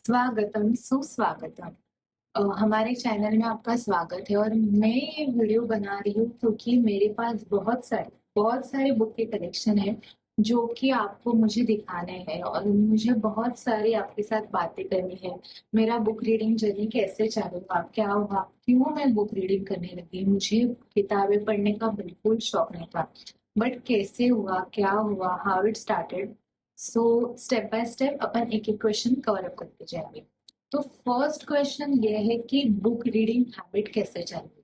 स्वागतम सुस्वागतम। हमारे चैनल में आपका स्वागत है और मैं ये वीडियो बना रही हूँ क्योंकि मेरे पास बहुत सारे बुक के कलेक्शन है जो कि आपको मुझे दिखाने हैं और मुझे बहुत सारी आपके साथ बातें करनी है। मेरा बुक रीडिंग जर्नी कैसे चालू हुआ, क्या हुआ, क्यों मैं बुक रीडिंग करने लगी। मुझे किताबें पढ़ने का बिल्कुल शौक नहीं था, बट कैसे हुआ, क्या हुआ, how it started. So step by step अपन एक एक क्वेश्चन कवर अप करते जाएंगे। तो फर्स्ट क्वेश्चन ये है कि बुक रीडिंग हैबिट कैसे चली।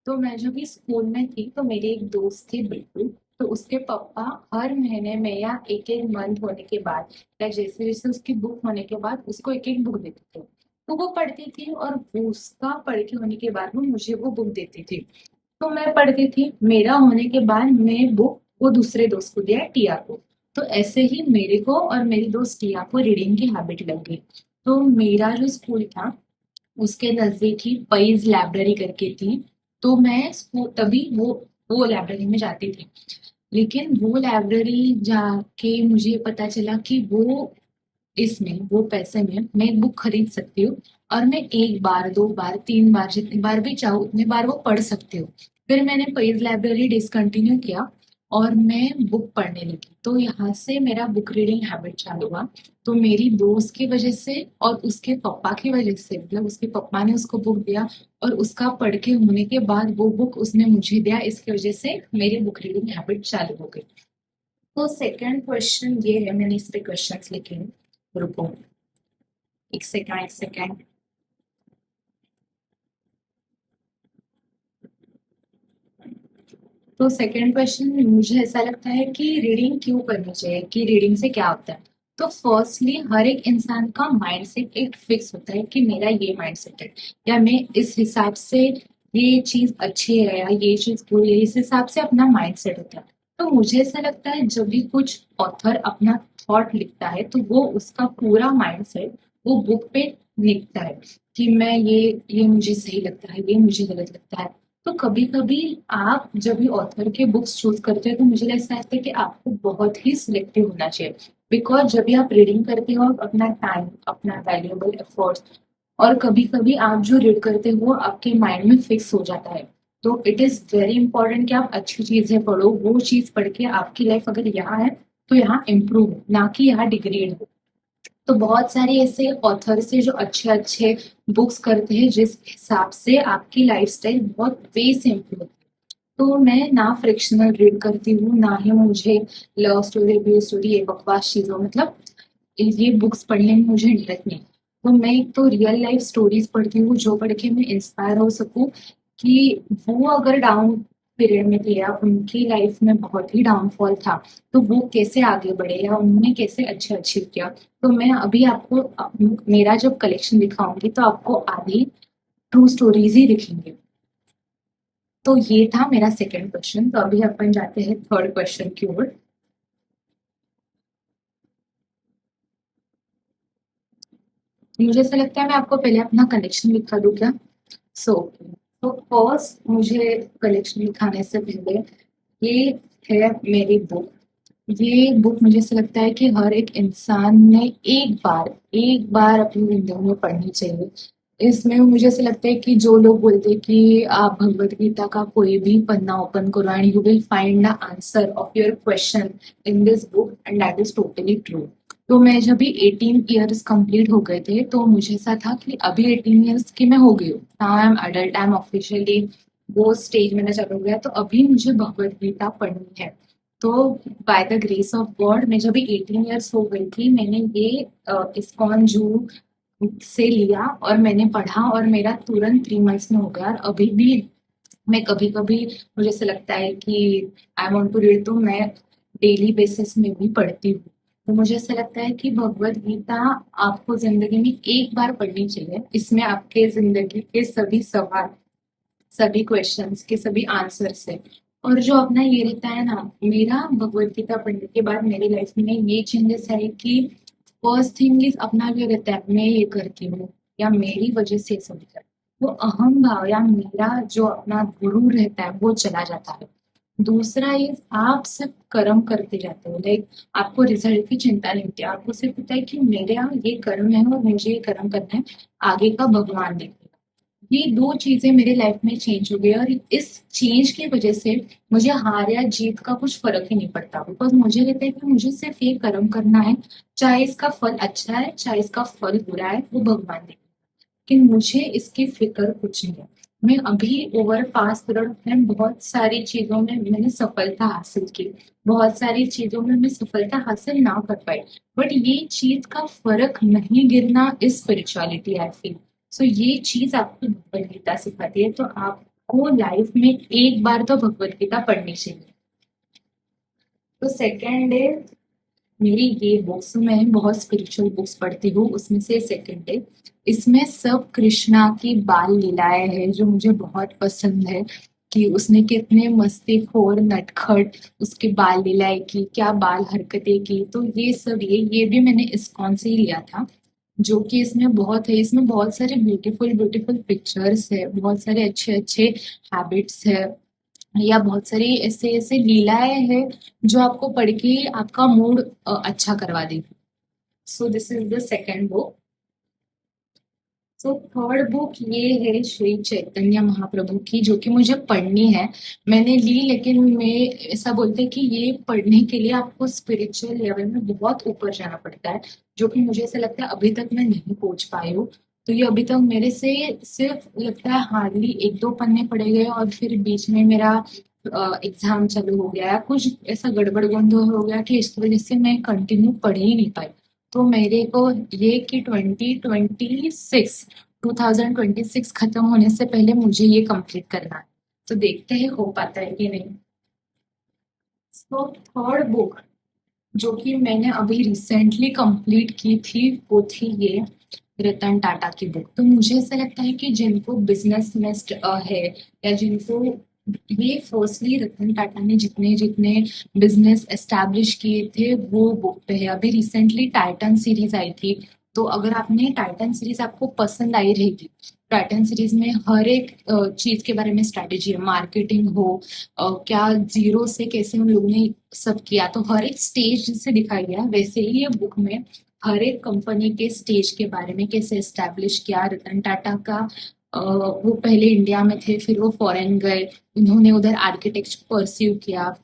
तो मैं जब भी स्कूल में थी तो मेरी एक दोस्त थी बिल्कुल। तो उसके पापा हर महीने में या एक एक मंथ होने के बाद या जैसे जैसे उसकी बुक होने के बाद उसको एक एक बुक देते थे। तो वो पढ़ती थी और वो उसका पढ़ के होने के बाद वो मुझे वो बुक देती थी। तो मैं पढ़ती थी, मेरा होने के बाद मैं बुक वो दूसरे दोस्त को दिया, टिया को। तो ऐसे ही मेरे को और मेरी दोस्त टिया को रीडिंग की हैबिट लग गई। तो मेरा जो स्कूल था उसके नजदीक ही पईज लाइब्रेरी करके थी। तो मैं स्कूल तभी वो लाइब्रेरी में जाती थी। लेकिन वो लाइब्रेरी जाके मुझे पता चला कि वो पैसे में मैं एक बुक खरीद सकती हूँ और मैं एक बार, दो बार, तीन बार, जितनी बार भी चाहूँ उतनी बार वो पढ़ सकती हूँ। फिर मैंने पेज लाइब्रेरी डिसकंटिन्यू किया और मैं बुक पढ़ने लगी। तो यहाँ से मेरा बुक रीडिंग हैबिट चालू हुआ। तो मेरी दोस्त की वजह से और उसके पापा की वजह से, मतलब उसके पापा ने उसको बुक दिया और उसका पढ़ के होने के बाद वो बुक उसने मुझे दिया, इसकी वजह से मेरी बुक रीडिंग हैबिट चालू हो गई। तो सेकंड क्वेश्चन ये है, मैंने इस पे क्वेश्चंस लिखे हैं। रुको, एक सेकंड एक सेकंड। तो सेकंड क्वेश्चन, मुझे ऐसा लगता है कि रीडिंग क्यों करनी चाहिए, कि रीडिंग से क्या होता है। तो फर्स्टली हर एक इंसान का माइंडसेट एक फिक्स होता है कि मेरा ये माइंडसेट है या मैं इस हिसाब से ये चीज अच्छी है या ये चीज बुरी है, इस हिसाब से अपना माइंडसेट होता है। तो मुझे ऐसा लगता है जब भी कुछ ऑथर अपना थॉट लिखता है तो वो उसका पूरा माइंडसेट वो बुक पे लिखता है कि मैं ये मुझे सही लगता है, ये मुझे गलत लगता है। तो कभी कभी आप जब भी ऑथर के बुक्स चूज करते हो तो मुझे ऐसा लगता है कि आपको बहुत ही सिलेक्टिव होना चाहिए। बिकॉज जब भी आप रीडिंग करते हो आप अपना टाइम, अपना वैल्यूएबल एफर्ट्स, और कभी कभी आप जो रीड करते हो वो आपके माइंड में फिक्स हो जाता है। तो इट इज वेरी इंपॉर्टेंट कि आप अच्छी चीजें पढ़ो, वो चीज पढ़ के आपकी लाइफ अगर यहाँ है तो यहाँ इम्प्रूव हो, ना कि यहाँ डिग्रेड हो। तो बहुत सारे ऐसे ऑथर्स हैं जो अच्छे अच्छे बुक्स करते हैं जिस हिसाब से आपकी लाइफस्टाइल बहुत वे से इम्प्रूव होती है। तो मैं ना फ्रिक्शनल रीड करती हूँ, ना ही मुझे लव स्टोरी, बी स्टोरी, ये बकवास चीजों, मतलब ये बुक्स पढ़ने में मुझे इंटरेस्ट नहीं। तो मैं एक तो रियल लाइफ स्टोरीज पढ़ती हूँ जो पढ़ के मैं इंस्पायर हो सकूँ कि वो अगर डाउन पीरियड में थे या उनकी लाइफ में बहुत ही डाउनफॉल था तो वो कैसे आगे बढ़े या उन्होंने कैसे अच्छे अचीव किया। तो मैं अभी आपको मेरा जब कलेक्शन दिखाऊंगी तो आपको आधी ट्रू स्टोरीज ही दिखेंगे। तो ये था मेरा सेकंड क्वेश्चन। तो अभी अपन जाते हैं थर्ड क्वेश्चन की ओर। मुझे ऐसा लगता है मैं आपको पहले अपना कलेक्शन दिखा दूं क्या। सो तो फर्स्ट मुझे कलेक्शन दिखाने से पहले ये है मेरी बुक। ये बुक मुझे ऐसा लगता है कि हर एक इंसान ने एक बार अपनी जिंदगी में पढ़नी चाहिए। इसमें मुझे ऐसा लगता है कि जो लोग बोलते हैं कि आप भगवत गीता का कोई भी पन्ना ओपन करो and you will find the answer of your question in this book, and that is totally true. तो मैं जब भी 18 ईयर्स कंप्लीट हो गए थे तो मुझे ऐसा था कि अभी 18 ईयर्स की मैं हो गई हूँ, now I am adult, I am officially, वो स्टेज मेरा चालू हो गया। तो अभी मुझे भगवत गीता पढ़नी है। तो by the grace of God मैं जब भी 18 ईयर्स हो गई थी मैंने ये इस्कॉन जू से लिया और मैंने पढ़ा और मेरा तुरंत 3 मंथ्स में हो गया। और अभी भी मैं कभी कभी, मुझे ऐसा लगता है कि आई वांट टू रीड तो मैं डेली बेसिस में भी पढ़ती हूँ। तो मुझे ऐसा लगता है कि भगवत गीता आपको जिंदगी में एक बार पढ़नी चाहिए। इसमें आपके जिंदगी के सभी सवाल, सभी क्वेश्चंस के सभी आंसर्स है। और जो अपना ये रहता है ना, मेरा भगवत गीता पढ़ने के बाद मेरी लाइफ में ये चेंजेस है कि फर्स्ट थिंग इज अपना जो रहता है मैं ये करती हूँ या मेरी वजह से ये सब होता है, वो अहम भाव या मेरा जो अपना गुरु रहता है वो चला जाता है। दूसरा इज आप सिर्फ कर्म करते जाते हो, लाइक आपको रिजल्ट की चिंता नहीं होती, आपको सिर्फ पता है कि मेरे यहाँ ये कर्म है और मुझे ये कर्म करना है, आगे का भगवान देखेगा। ये दो चीजें मेरी लाइफ में चेंज हो गई और इस चेंज की वजह से मुझे हार या जीत का कुछ फर्क ही नहीं पड़ता, बिकॉज मुझे लगता है कि मुझे सिर्फ ये कर्म करना है, चाहे इसका फल अच्छा है चाहे इसका फल बुरा है, वो भगवान देखेगा। कि मुझे इसकी फिक्र कुछ नहीं है। मैं अभी over past period of time बहुत सारी चीजों में मैंने सफलता हासिल की, बहुत सारी चीजों में मैं सफलता हासिल ना कर पाई, बट ये चीज का फर्क नहीं गिरना इज स्पिरिचुअलिटी आई फील। सो ये चीज आपको भगवत गीता सिखाती है, तो आपको लाइफ में एक बार तो भगवत गीता पढ़नी चाहिए। तो सेकंड है मेरी ये बुक्स, मैं बहुत स्पिरिचुअल बुक्स पढ़ती हूँ, उसमें से सेकंड है, इसमें सब कृष्णा की बाल लीलाएं हैं जो मुझे बहुत पसंद है, कि उसने कितने मस्तीखोर नटखट उसके बाल लीलाएं की, क्या बाल हरकतें की, तो ये सब ये भी मैंने इस्कॉन से ही लिया था। जो कि इसमें बहुत है, इसमें बहुत सारे ब्यूटीफुल ब्यूटीफुल पिक्चर्स है, बहुत सारे अच्छे अच्छे हैबिट्स है, या बहुत सारी ऐसे ऐसे लीलाएं हैं जो आपको पढ़ के आपका मूड अच्छा करवा देगी। So this is the second book. So third book ये है श्री चैतन्य महाप्रभु की, जो कि मुझे पढ़नी है। मैंने ली, लेकिन मैं ऐसा बोलते हैं कि ये पढ़ने के लिए आपको स्पिरिचुअल लेवल में बहुत ऊपर जाना पड़ता है, जो कि मुझे ऐसा लगता है अभी तक मैं नहीं पहुंच पाई हूँ। तो ये अभी तक मेरे से सिर्फ लगता है हार्डली एक दो पन्ने पढ़े गए, और फिर बीच में मेरा एग्जाम चालू हो गया, कुछ ऐसा गड़बड़ गोंधल हो गया कि इसकी वजह से मैं कंटिन्यू पढ़ ही नहीं पाई। तो मेरे को ये कि 2026 खत्म होने से पहले मुझे ये कंप्लीट करना है, तो देखते हैं हो पाता है कि नहीं। तो थर्ड बुक जो कि मैंने अभी रिसेंटली कंप्लीट की थी वो थी ये रतन टाटा की बुक। तो मुझे ऐसा लगता है कि जिनको बिजनेस में है, या जिनको ये फर्स्टली रतन टाटा ने जितने जितने बिजनेस एस्टैब्लिश किए थे वो बुक पे है। अभी रिसेंटली टाइटन सीरीज आई थी, तो अगर आपने टाइटन सीरीज आपको पसंद आई रहेगी, टाइटन सीरीज में हर एक चीज के बारे में स्ट्रैटेजी है, मार्केटिंग हो, क्या जीरो से कैसे उन लोगों ने सब किया, तो हर एक स्टेज जिसे दिखाया गया है, वैसे ही ये बुक में हर एक कंपनी के स्टेज के बारे में, कैसे एस्टैब्लिश किया रतन टाटा का। वो पहले इंडिया में थे, फिर वो फॉरेन गए, उन्होंने उधर आर्किटेक्चर परस्यू किया,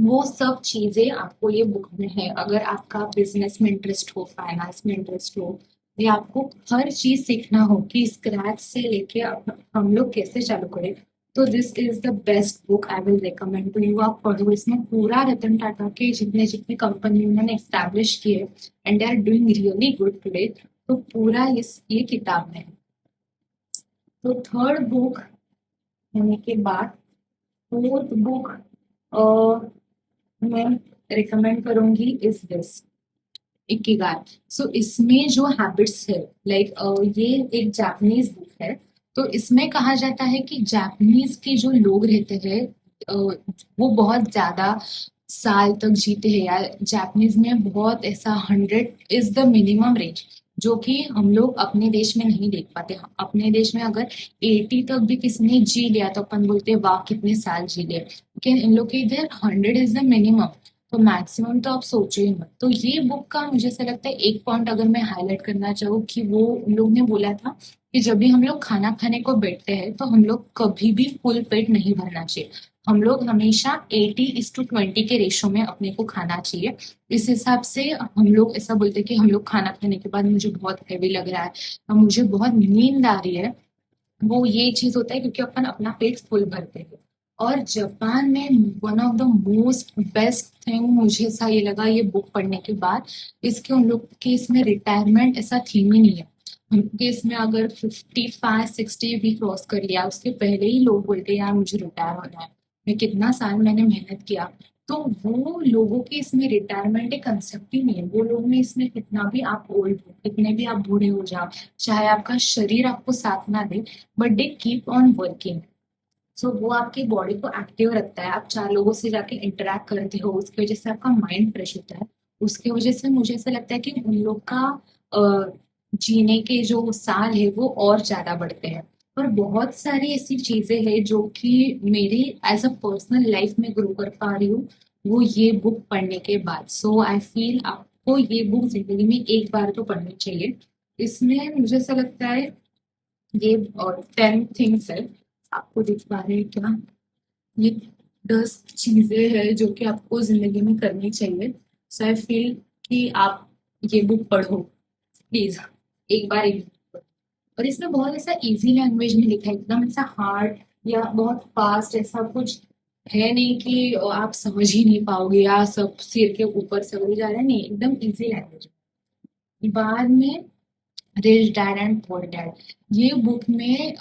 वो सब चीजें आपको ये बुक में है। अगर आपका बिजनेस में इंटरेस्ट हो, फाइनेंस में इंटरेस्ट हो, या आपको हर चीज सीखना हो कि स्क्रैच से लेके हम लोग कैसे चालू करें, तो this is the best book I will recommend to you. आप पढ़ो, इसमें पूरा रतन टाटा के जितने जितने कंपनी उन्होंने एस्टैब्लिश किए and they are doing really good today, तो पूरा इस ये किताब में है। तो थर्ड बुक होने के बाद फोर्थ बुक मैं रिकमेंड करूंगी इज दिस इकिगाई। सो इसमें जो हैबिट्स है, लाइक ये एक जापानीज बुक है। तो इसमें कहा जाता है कि जापानीज के जो लोग रहते हैं वो बहुत ज्यादा साल तक जीते हैं, या जापानीज में बहुत ऐसा 100 इज द मिनिमम रेंज, जो कि हम लोग अपने देश में नहीं देख पाते। अपने देश में अगर 80 तक भी किसी ने जी लिया तो अपन बोलते हैं वाह कितने साल जी लिए, लेकिन इन लोग के इधर 100 इज द मिनिमम, तो मैक्सिमम तो आप सोचो ही मत। तो ये बुक का मुझे ऐसा लगता है एक पॉइंट अगर मैं हाईलाइट करना चाहूँ, कि वो उन लोग ने बोला था कि जब भी हम लोग खाना खाने को बैठते हैं तो हम लोग कभी भी फुल पेट नहीं भरना चाहिए, हम लोग हमेशा 80:20 के रेशो में अपने को खाना चाहिए। इस हिसाब से हम लोग ऐसा बोलते हैं कि हम लोग खाना खाने के बाद मुझे बहुत हैवी लग रहा है, मुझे बहुत नींद आ रही है, वो ये चीज होता है क्योंकि अपन अपना पेट फुल भरते हैं। और जापान में one of the most best thing मुझे ऐसा ये लगा ये बुक पढ़ने के बाद, इसके उन लोग के इसमें रिटायरमेंट ऐसा थीम ही नहीं है। उनके इसमें अगर 55-60 भी क्रॉस कर लिया उसके पहले ही लोग बोलते हैं यार मुझे रिटायर होना है, मैं कितना साल मैंने मेहनत किया। तो वो लोगों के इसमें रिटायरमेंट एक कंसेप्ट ही नहीं है। वो लोग में इसमें कितना भी आप ओल्ड हो, कितने भी आप बूढ़े हो जाओ, चाहे आपका शरीर आपको साथ ना दे, but they keep on working. So वो आपकी बॉडी को एक्टिव रखता है, आप चार लोगों से जाके इंटरेक्ट करते हो, उसकी वजह से आपका माइंड फ्रेश होता है। उसकी वजह से मुझे ऐसा लगता है कि उन लोग का जीने के जो साल है वो और ज्यादा बढ़ते हैं। और बहुत सारी ऐसी चीजें हैं जो कि मेरी एज अ पर्सनल लाइफ में ग्रो कर पा रही हूँ, वो ये बुक पढ़ने के बाद। सो आई फील आपको ये बुक जिंदगी में एक बार तो पढ़नी चाहिए। इसमें मुझे ऐसा लगता है ये 10 थिंग्स है, आपको दिख पा रहे हैं क्या? ये 10 चीजें हैं जो कि आपको जिंदगी में करनी चाहिए। सो आई फील कि आप ये बुक पढ़ो प्लीज, एक बार एक book पढ़ो। और इसमें बहुत ऐसा इजी लैंग्वेज में लिखा है, एकदम ऐसा हार्ड या बहुत फास्ट ऐसा कुछ है नहीं कि आप समझ ही नहीं पाओगे या सब सिर के ऊपर से उड़ जा रहा है, नहीं, एकदम इजी लैंग्वेज। बाद में rich dad and poor dad, ये बुक में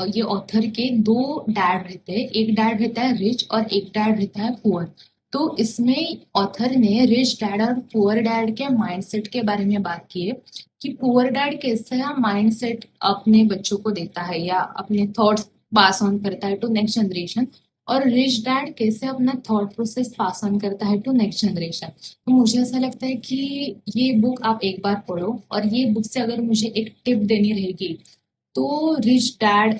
ये ऑथर के दो डैड रहते हैं, एक डैड रहता है रिच और एक डैड रहता है पुअर। तो इसमें ऑथर ने रिच डैड और पुअर डैड के माइंडसेट के बारे में बात की है कि पुअर डैड कैसे माइंडसेट अपने बच्चों को देता है या अपने थॉट्स पास ऑन करता है टू नेक्स्ट जनरेशन, और रिच डैड कैसे अपना थॉट प्रोसेस पास ऑन करता है टू नेक्स्ट जनरेशन। तो मुझे ऐसा लगता है कि ये बुक आप एक बार पढ़ो, और ये बुक से अगर मुझे एक टिप देनी रहेगी तो रिच डैड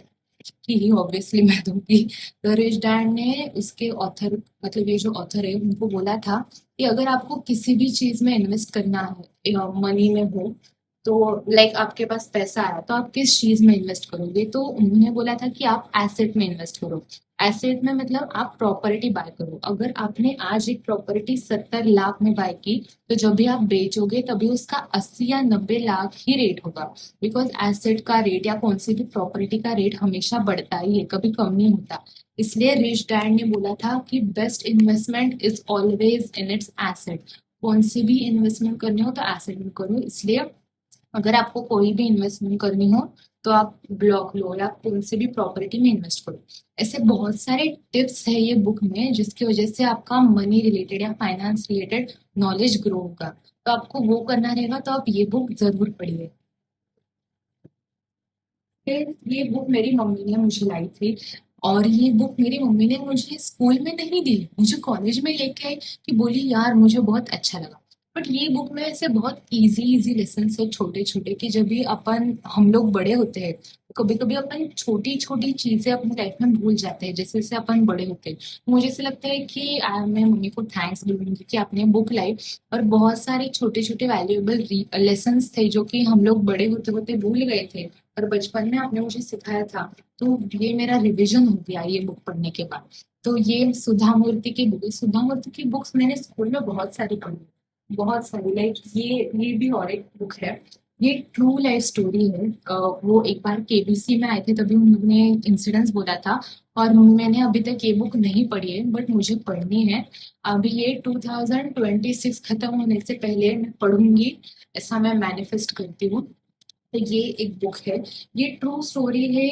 की ही ऑब्वियसली मैं दूंगी। तो रिच डैड ने उसके ऑथर, मतलब ये जो ऑथर है उनको बोला था कि अगर आपको किसी भी चीज में इन्वेस्ट करना है, मनी में हो, तो लाइक आपके पास पैसा आया तो आप किस चीज में इन्वेस्ट करोगे? तो उन्होंने बोला था कि आप एसेट में इन्वेस्ट करो। एसेट में मतलब आप प्रॉपर्टी बाय करो। अगर आपने आज एक प्रॉपर्टी 70 लाख में बाय की, तो जब भी आप बेचोगे तभी उसका 80 या 90 लाख ही रेट होगा। बिकॉज एसेट का रेट या कौन सी भी प्रॉपर्टी का रेट हमेशा बढ़ता ही है, कभी कम नहीं होता। इसलिए रिच डैड ने बोला था कि best investment is always in its asset. कौन सी भी इन्वेस्टमेंट करनी हो तो एसेट में करो। इसलिए अगर आपको कोई भी इन्वेस्टमेंट करनी हो तो आप ब्लॉक लो या कौन से भी प्रॉपर्टी में इन्वेस्ट करो। ऐसे बहुत सारे टिप्स है ये बुक में जिसकी वजह से आपका मनी रिलेटेड या फाइनेंस रिलेटेड नॉलेज ग्रो होगा। तो आपको वो करना रहेगा तो आप ये बुक जरूर पढ़िए। फिर ये बुक मेरी मम्मी ने मुझे लाई थी, और ये बुक मेरी मम्मी ने मुझे स्कूल में नहीं दी, मुझे कॉलेज में लेके आई कि बोली यार मुझे बहुत अच्छा लगा। बट ये बुक में ऐसे बहुत इजी इजी लेसन है छोटे छोटे कि जब भी अपन हम लोग बड़े होते हैं, कभी कभी अपन छोटी छोटी चीजें अपनी लाइफ में भूल जाते हैं जैसे जैसे अपन बड़े होते हैं। मुझे ऐसा लगता है कि मैं मम्मी को थैंक्स बोलूंगी कि आपने बुक लाई, और बहुत सारे छोटे छोटे वैल्यूएबल लेसन थे जो कि हम लोग बड़े होते होते भूल गए थे, और बचपन में आपने मुझे सिखाया था। तो ये मेरा रिवीजन हो गया ये बुक पढ़ने के बाद। तो ये सुधा मूर्ति की बुक, सुधा मूर्ति की बुक्स मैंने स्कूल में बहुत सारी पढ़ी, बहुत सारी। लाइक ये भी और एक बुक है, ये ट्रू लाइफ स्टोरी है। वो एक बार केबीसी में आए थे तभी उन्होंने इंसिडेंट्स बोला था, और मैंने अभी तक ये बुक नहीं पढ़ी है बट मुझे पढ़नी है। अभी ये 2026 खत्म होने से पहले मैं पढ़ूंगी, ऐसा मैं मैनिफेस्ट करती हूँ। तो ये एक बुक है, ये ट्रू स्टोरी है।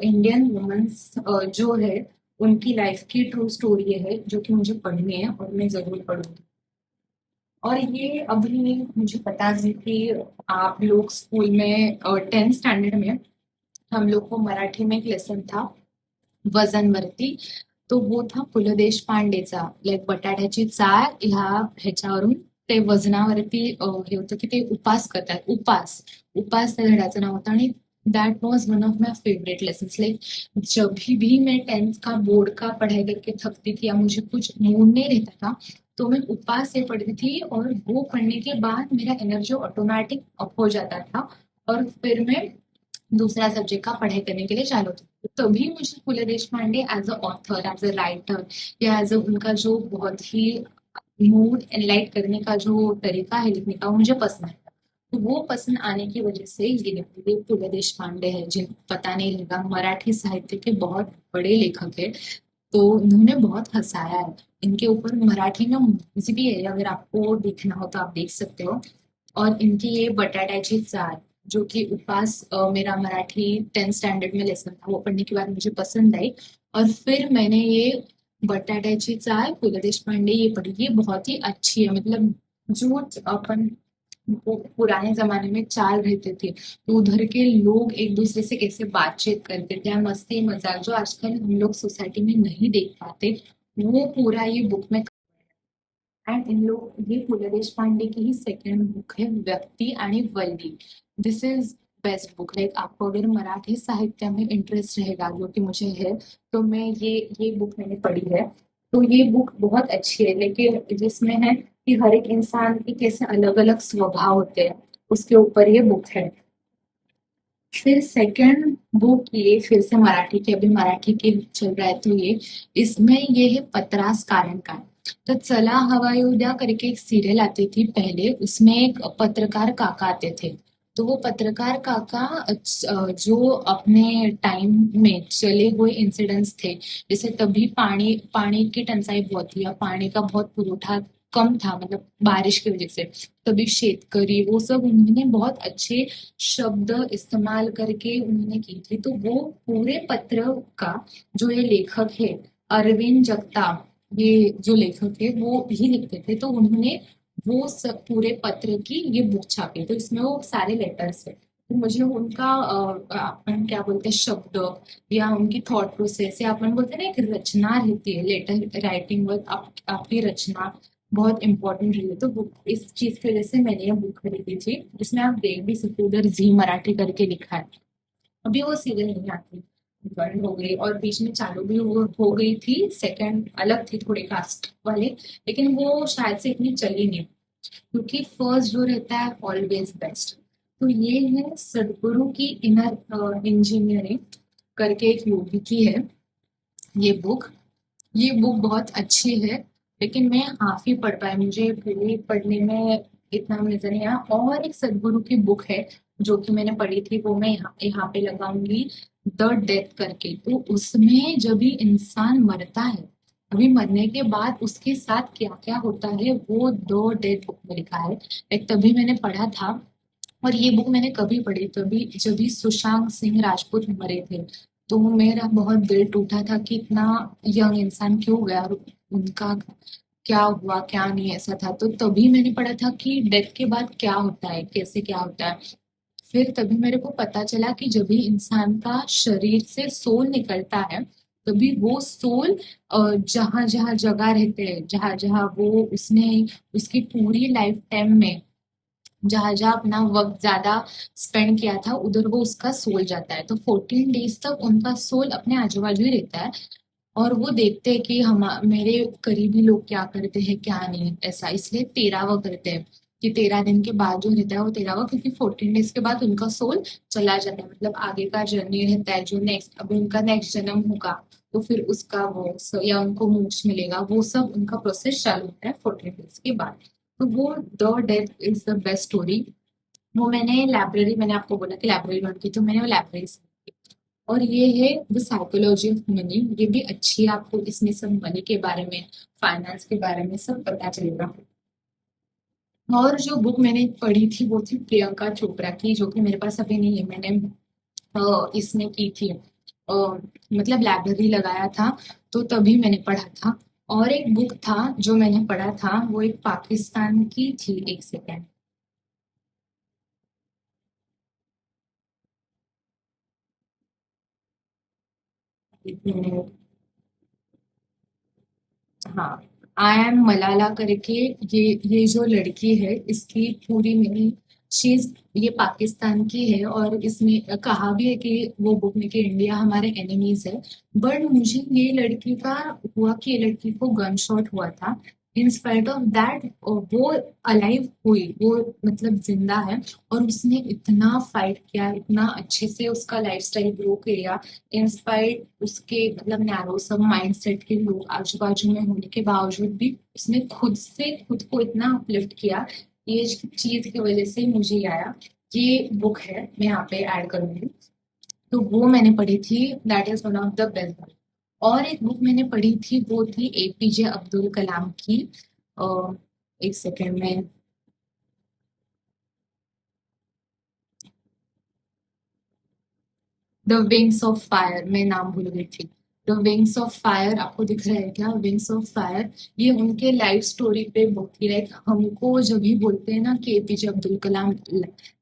इंडियन वुमेन्स जो है उनकी लाइफ की ट्रू स्टोरी है जो कि मुझे पढ़नी है और मैं जरूर पढ़ूंगी। और ये अभी मुझे पता है कि आप लोग स्कूल में 10th स्टैंडर्ड में हम लोग को मराठी में एक लेसन था वजनवरती। तो वो था पु ल देशपांडेचा, लाईक बटाट्याची चाळ ह्या ह्याच्यावरून ते वजनावरती हे होतं की ते उपास करतात, उपास उपास त्या धड्याचं नाव होतं। आणि that was one of my favourite lesson. Like जब भी मैं 10th का बोर्ड का पढ़ाई करके थकती थी या मुझे कुछ मूड नहीं रहता था, तो मैं उपवास से पढ़ती थी, और वो पढ़ने के बाद मेरा एनर्जी ऑटोमेटिक अप हो जाता था, और फिर मैं दूसरा सब्जेक्ट का पढ़ाई करने के लिए चालू थी। तो तभी मुझे Phule Deshpande as a author, as a writer, या एज अ उनका जो बहुत ही मूड एनलाइट करने का जो तरीका है लिखने का वो मुझे पसंद है। तो वो पसंद आने की वजह से ये फुले देशपांडे है, जिन पता नहीं लगा मराठी साहित्य के बहुत बड़े लेखक है। तो उन्होंने बहुत हंसाया है। इनके ऊपर मराठी में मूवीज भी है, अगर आपको देखना हो तो आप देख सकते हो। और इनकी ये बटाट्याची चाळ, जो कि उपवास मेरा मराठी 10th स्टैंडर्ड में लेसन था, वो पढ़ने के बाद मुझे पसंद आई। और फिर मैंने ये बटाट्याची चाळ पु ल देशपांडे ये पढ़ी, ये बहुत ही अच्छी है। मतलब जो अपन वो पुराने जमाने में चाल रहते थे तो उधर के लोग एक दूसरे से कैसे बातचीत करते थे, मस्ती मजाक जो आजकल हम लोग सोसाइटी में नहीं देख पाते, वो पूरा ये बुक में। एंड इन लोग ये पु ल देशपांडे की ही सेकंड बुक है Vyakti Ani Valli. This is best book. Like आपको अगर मराठी साहित्य में इंटरेस्ट रहेगा, जो कि मुझे है, तो मैं ये बुक मैंने पढ़ी है। तो ये बुक बहुत अच्छी है, लेकिन जिसमें है कि हर एक इंसान के कैसे अलग अलग स्वभाव होते हैं, उसके ऊपर ये बुक है। फिर सेकंड बुक, ये फिर से मराठी की, अभी मराठी की चल रहा है, तो ये इसमें ये है पतरास कारण का। तो चला हवाई उद्या करके एक सीरियल आती थी पहले, उसमें एक पत्रकार काका आते थे। तो वो पत्रकार काका जो अपने टाइम में चले हुए इंसिडेंट्स थे, जैसे तभी पानी पानी की टंचाई बहुत थी, या पानी का बहुत पुरवठा कम था, मतलब बारिश की वजह से। तभी शेतकरी वो सब उन्होंने बहुत अच्छे शब्द इस्तेमाल करके उन्होंने की थी। तो वो पूरे पत्र का, जो ये लेखक है अरविंद जगताप, ये जो लेखक है वो ही लिखते थे। तो उन्होंने वो सब पूरे पत्र की ये बुक छापी, तो इसमें वो सारे लेटर्स है। तो मुझे उनका अपन क्या बोलते हैं, शब्द या उनकी थॉट प्रोसेस, या अपन बोलते हैं ना, एक रचना रहती है लेटर राइटिंग वर्क, आपकी रचना बहुत इंपॉर्टेंट रही है। तो इस चीज की वजह से मैंने ये बुक खरीदी थी, जिसमें आप देख भी सकते हो, उधर जी मराठी करके लिखा है। अभी वो सीरियल नहीं आती, बंद हो गई, और बीच में चालू भी हो गई थी, सेकंड अलग थी थोड़े कास्ट वाले, लेकिन वो शायद से इतनी चली नहीं, क्योंकि फर्स्ट जो रहता है ऑलवेज बेस्ट। तो ये है सदगुरु की इनर इंजीनियरिंग करके एक योगी की है ये बुक। ये बुक बहुत अच्छी है, लेकिन मैं हाफ ही पढ़ पाई, मुझे पूरी पढ़ने में इतना मजा नहीं आया। और एक सदगुरु की बुक है जो कि मैंने पढ़ी थी, वो मैं यहाँ पे लगाऊंगी, द डेथ करके। तो उसमें जब भी इंसान मरता है, अभी मरने के बाद उसके साथ क्या क्या होता है, वो द डेथ बुक में लिखा है। एक तभी मैंने पढ़ा था। और ये बुक मैंने कभी पढ़ी, तभी जब भी सुशांत सिंह राजपूत मरे थे, तो मेरा बहुत दिल टूटा था कि इतना यंग इंसान क्यों गया, और उनका क्या हुआ क्या नहीं, ऐसा था। तो तभी मैंने पढ़ा था कि डेथ के बाद क्या होता है, कैसे क्या होता है। फिर तभी मेरे को पता चला कि जब भी इंसान का शरीर से सोल निकलता है, तभी वो सोल जहां जहां जगह रहते हैं, जहां जहां वो उसने उसकी पूरी लाइफ टाइम में जहां जहां अपना वक्त ज्यादा स्पेंड किया था, उधर वो उसका सोल जाता है। तो 14 डेज तक उनका सोल अपने आजू बाजू ही रहता है, और वो देखते हैं कि हम मेरे करीबी लोग क्या करते हैं क्या नहीं, ऐसा इसलिए 13वां करते हैं कि 13 दिन के बाद जो रहता है वो 13वां, क्योंकि 14 डेज के बाद उनका सोल चला जाता है, मतलब आगे का जर्नी रहता है, जो नेक्स्ट अभी उनका नेक्स्ट जन्म होगा, तो फिर उसका वो या उनको मोक्ष मिलेगा, वो सब उनका प्रोसेस चालू होता है 14 डेज के बाद। तो वो the death is the best story. वो मैंने लाइब्रेरी, मैंने आपको बोला कि लाइब्रेरी में की, तो मैंने वो लाइब्रेरी से की। और ये है द साइकोलॉजी ऑफ मनी, ये भी अच्छी है, आपको इसमें सब मनी के बारे में, फाइनेंस के बारे में सब पता चलेगा। और जो बुक मैंने पढ़ी थी वो थी प्रियंका चोपड़ा की, जो कि मेरे पास अभी नहीं है, मैंने इसमें की थी, मतलब लाइब्रेरी लगाया था, तो तभी मैंने पढ़ा था। और एक बुक था जो मैंने पढ़ा था, वो एक पाकिस्तान की थी, एक सेकेंड। हाँ, आई एम मलाला करके, ये जो लड़की है, इसकी पूरी मिनी चीज ये पाकिस्तान की है, और इसमें कहा भी है कि वो बुक में कि इंडिया हमारे एनिमीज है। बट मुझे ये लड़की का हुआ कि ये लड़की को गन शॉट हुआ था, इन स्पाइट ऑफ दैट वो अलाइव हुई, वो मतलब जिंदा है। और उसने इतना फाइट किया, इतना अच्छे से उसका लाइफस्टाइल ग्रो किया, इंस्पायर्ड उसके मतलब नैरो सब माइंडसेट के लोग आजू बाजू में होने के बावजूद भी उसने खुद से खुद को इतना अपलिफ्ट किया। ये चीज की वजह से मुझे ये आया। ये बुक है, मैं यहाँ पे ऐड करूंगी। तो वो मैंने पढ़ी थी, that is one of the best book. और एक बुक मैंने पढ़ी थी, वो थी एपीजे अब्दुल कलाम की। एक सेकेंड में, द विंग्स ऑफ फायर, मैं नाम भूल गई थी। द विंग्स ऑफ फायर, आपको दिख रहा है क्या, विंग्स ऑफ फायर? ये उनके लाइफ स्टोरी पे बुक थी। लाइक हमको जब भी बोलते हैं ना कि एपीजे अब्दुल कलाम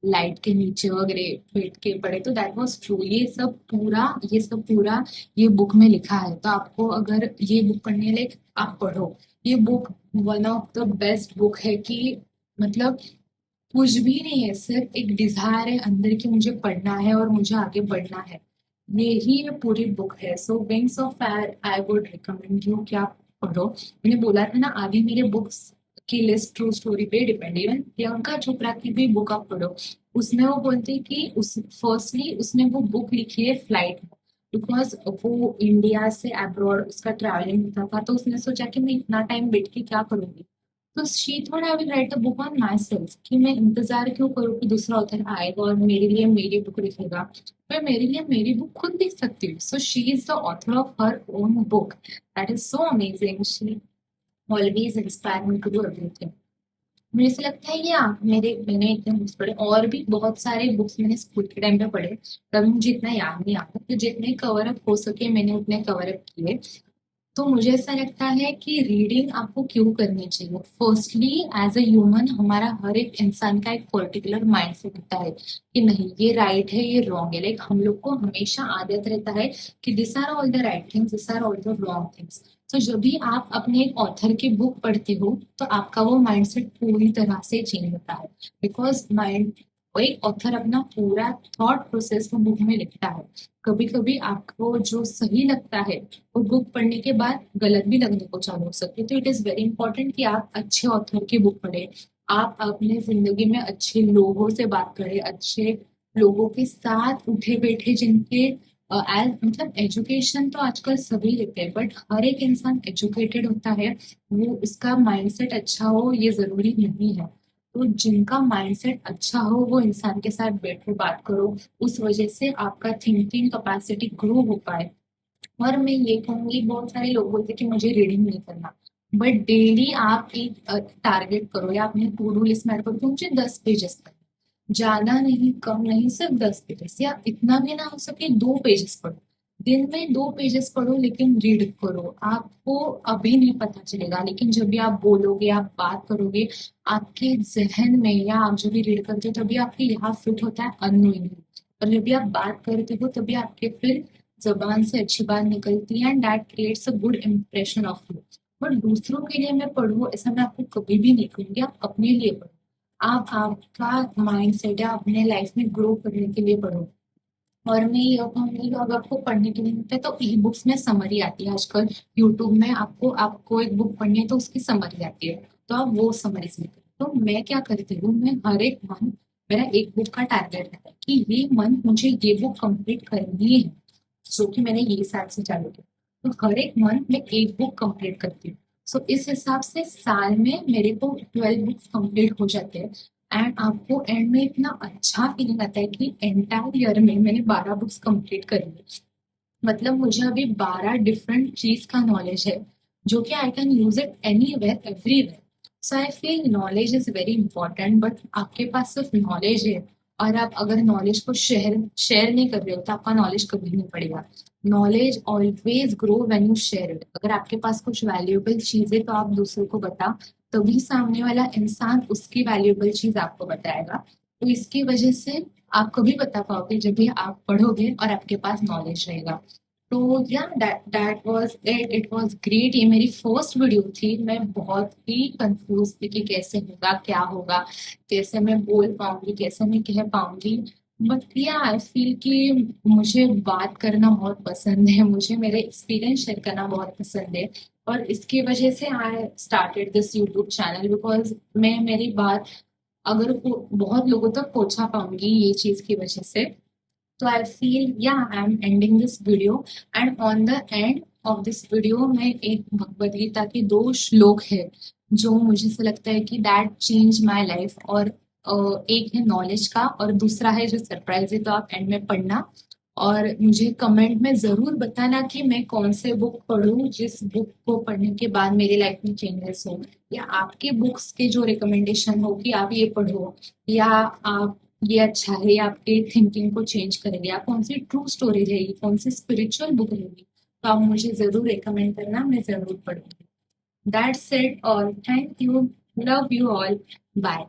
लाइट के नीचे वगैरह बैठ के पढ़े, तो दैट वाज ट्रू। ये सब पूरा ये बुक में लिखा है। तो आपको अगर ये बुक पढ़ने, लाइक आप पढ़ो, ये book one of the best book है कि मतलब कुछ भी नहीं है, सिर्फ एक डिजायर है अंदर की, मुझे पढ़ना है और मुझे आगे बढ़ना है। यही ये पूरी बुक है। So Wings of Fire I would recommend you कि आप पढ़ो। मैंने बोला था ना, आधी मेरे बुक्स की लिस्ट ट्रू स्टोरी पे डिपेंड। इवन प्रियंका चोपड़ा की भी बुक आप पढ़ो, उसमें वो बोलते हैं कि उस फर्स्टली उसने वो बुक लिखी है फ्लाइट में, बिकॉज वो इंडिया से अब्रॉड उसका ट्रैवलिंग होता था, तो उसने सोचा कि मैं इतना टाइम बैठ के क्या करूंगी। तो she thought I will write a book on my self, कि मैं इंतजार क्यों करूँ कि दूसरा ऑथर आएगा और मेरे लिए मेरी बुक लिखेगा। मैं मेरे लिए मेरी बुक खुद लिख सकती हूँ। So she is the author of her own book. That is so amazing. She always inspire me to do everything. मुझे ऐसा लगता है कि हाँ, मैंने इतने बुक्स पढ़े, और भी बहुत सारे बुक्स मैंने स्कूल के टाइम पे पढ़े, तभी मुझे इतना याद नहीं आता, तो जितने कवर अप हो सके मैंने उतने कवर अप किए। तो मुझे ऐसा लगता है कि रीडिंग आपको क्यों करनी चाहिए। फर्स्टली, एज अ ह्यूमन हमारा हर एक इंसान का एक पर्टिकुलर माइंडसेट होता है कि नहीं ये राइट है ये रॉन्ग है। लाइक हम लोग को हमेशा आदत रहता है कि this are all the right things, this are all the wrong things. तो जब भी आप अपने एक ऑथर की बुक पढ़ते हो तो आपका वो माइंडसेट पूरी तरह से चेंज होता है। बिकॉज माइंड, एक ऑथर अपना पूरा थॉट प्रोसेस वो बुक में लिखता है। कभी कभी आपको जो सही लगता है वो बुक पढ़ने के बाद गलत भी लगने को चालू हो सकती है। तो इट इज वेरी इंपॉर्टेंट कि आप अच्छे ऑथर की बुक पढ़ें। आप अपने जिंदगी में अच्छे लोगों से बात करें, अच्छे लोगों के साथ उठे बैठे, जिनके मतलब एजुकेशन तो आजकल सभी लेते हैं, बट हर एक इंसान एजुकेटेड होता है, वो उसका माइंडसेट अच्छा हो ये जरूरी नहीं है। तो जिनका माइंडसेट अच्छा हो वो इंसान के साथ बैठो बात करो, उस वजह से आपका थिंकिंग कैपेसिटी ग्रो हो पाए। और मैं ये कहूंगी, बहुत सारे लोग बोलते हैं कि मुझे रीडिंग नहीं करना, बट डेली आप एक टारगेट करो या अपने टू डू लिस्ट में ऐड करो कि मुझे 10 पेजेस पढ़ने, ज्यादा नहीं कम नहीं, सिर्फ 10 पेजेस, या इतना भी ना हो सके 2 पेजेस पढ़ो। दिन में 2 पेजेस पढ़ो लेकिन रीड करो। आपको अभी नहीं पता चलेगा, लेकिन जब भी आप बोलोगे आप बात करोगे, आपके जहन में, या आप जब भी रीड करते हो तभी आपके यहाँ फिट होता है अननोइंगली, और जब भी आप बात करते हो तभी आपके फिर जबान से अच्छी बात निकलती है, and that creates a good impression of you. But दूसरों के लिए मैं पढ़ूँ ऐसा मैं आपको कभी भी नहीं कहूंगी, आप अपने लिए पढ़ो। आप आपका माइंड सेट है अपने लाइफ में ग्रो करने के लिए पढ़ो। और मैं ये कहूंगी कि अगर आपको पढ़ने के लिए मिलता है तो ई बुक्स में समरी आती है आजकल। यूट्यूब में आपको आपको एक बुक पढ़नी है तो उसकी समरी आती है, तो आप वो समरी से तो मैं क्या करती हूँ, मैं हर एक मंथ मेरा एक बुक का टारगेट रहता है कि ये मंथ मुझे ये बुक कंप्लीट करनी है, जो कि मैंने ये साल से चालू किया। तो हर एक मंथ में एक बुक कंप्लीट करती हूँ। सो इस हिसाब से साल में मेरे को 12 बुक्स कंप्लीट हो जाते हैं। एंड आपको एंड में इतना अच्छा फीलिंग आता है कि एंटायर ईयर में मैंने 12 बुक्स कंप्लीट कर ली। मतलब मुझे अभी 12 डिफरेंट चीज का नॉलेज है, जो कि I can use it anywhere everywhere. So I feel knowledge is very important. But आपके पास सिर्फ नॉलेज है और आप अगर नॉलेज को शेयर शेयर नहीं कर रहे हो तो आपका नॉलेज कभी नहीं बढ़ेगा। Knowledge always grow when you share it. अगर आपके पास कुछ वैल्यूएबल चीज है तो आप दूसरों को बताओ, तभी सामने वाला इंसान उसकी वैल्यूएबल चीज आपको बताएगा। तो इसकी वजह से आप कभी बता पाओगे जब भी आप पढ़ोगे और आपके पास नॉलेज रहेगा। तो या that was it, it was great. ये मेरी फर्स्ट वीडियो थी, मैं बहुत ही कंफ्यूज थी कि कैसे होगा क्या होगा, कैसे मैं बोल पाऊंगी कैसे मैं कह पाऊंगी। बट या आई फील कि मुझे बात करना बहुत पसंद है, मुझे मेरे एक्सपीरियंस शेयर करना बहुत पसंद है। और इसकी वजह से I started this YouTube channel, because मैं मेरी बात अगर बहुत लोगों तक पहुंचा पाऊंगी ये चीज की वजह से। तो आई फील या I am ending this video, and on the end of this video में एक भगवद गीता के 2 श्लोक है जो मुझे से लगता है कि दैट चेंज माई लाइफ। और एक है नॉलेज का और दूसरा है जो सरप्राइज है, तो आप एंड में पढ़ना। और मुझे कमेंट में जरूर बताना कि मैं कौन से बुक पढूं जिस बुक को पढ़ने के बाद मेरी लाइफ में चेंजेस हो, या आपके बुक्स के जो रिकमेंडेशन हो कि आप ये पढ़ो, या आप ये अच्छा है, ये आपके थिंकिंग को चेंज करेंगे, या कौन सी ट्रू स्टोरी रहेगी, कौन सी स्पिरिचुअल बुक रहेगी, तो आप मुझे जरूर रिकमेंड करना, मैं जरूर पढ़ूंगी। That's it all, thank you, love you all, bye.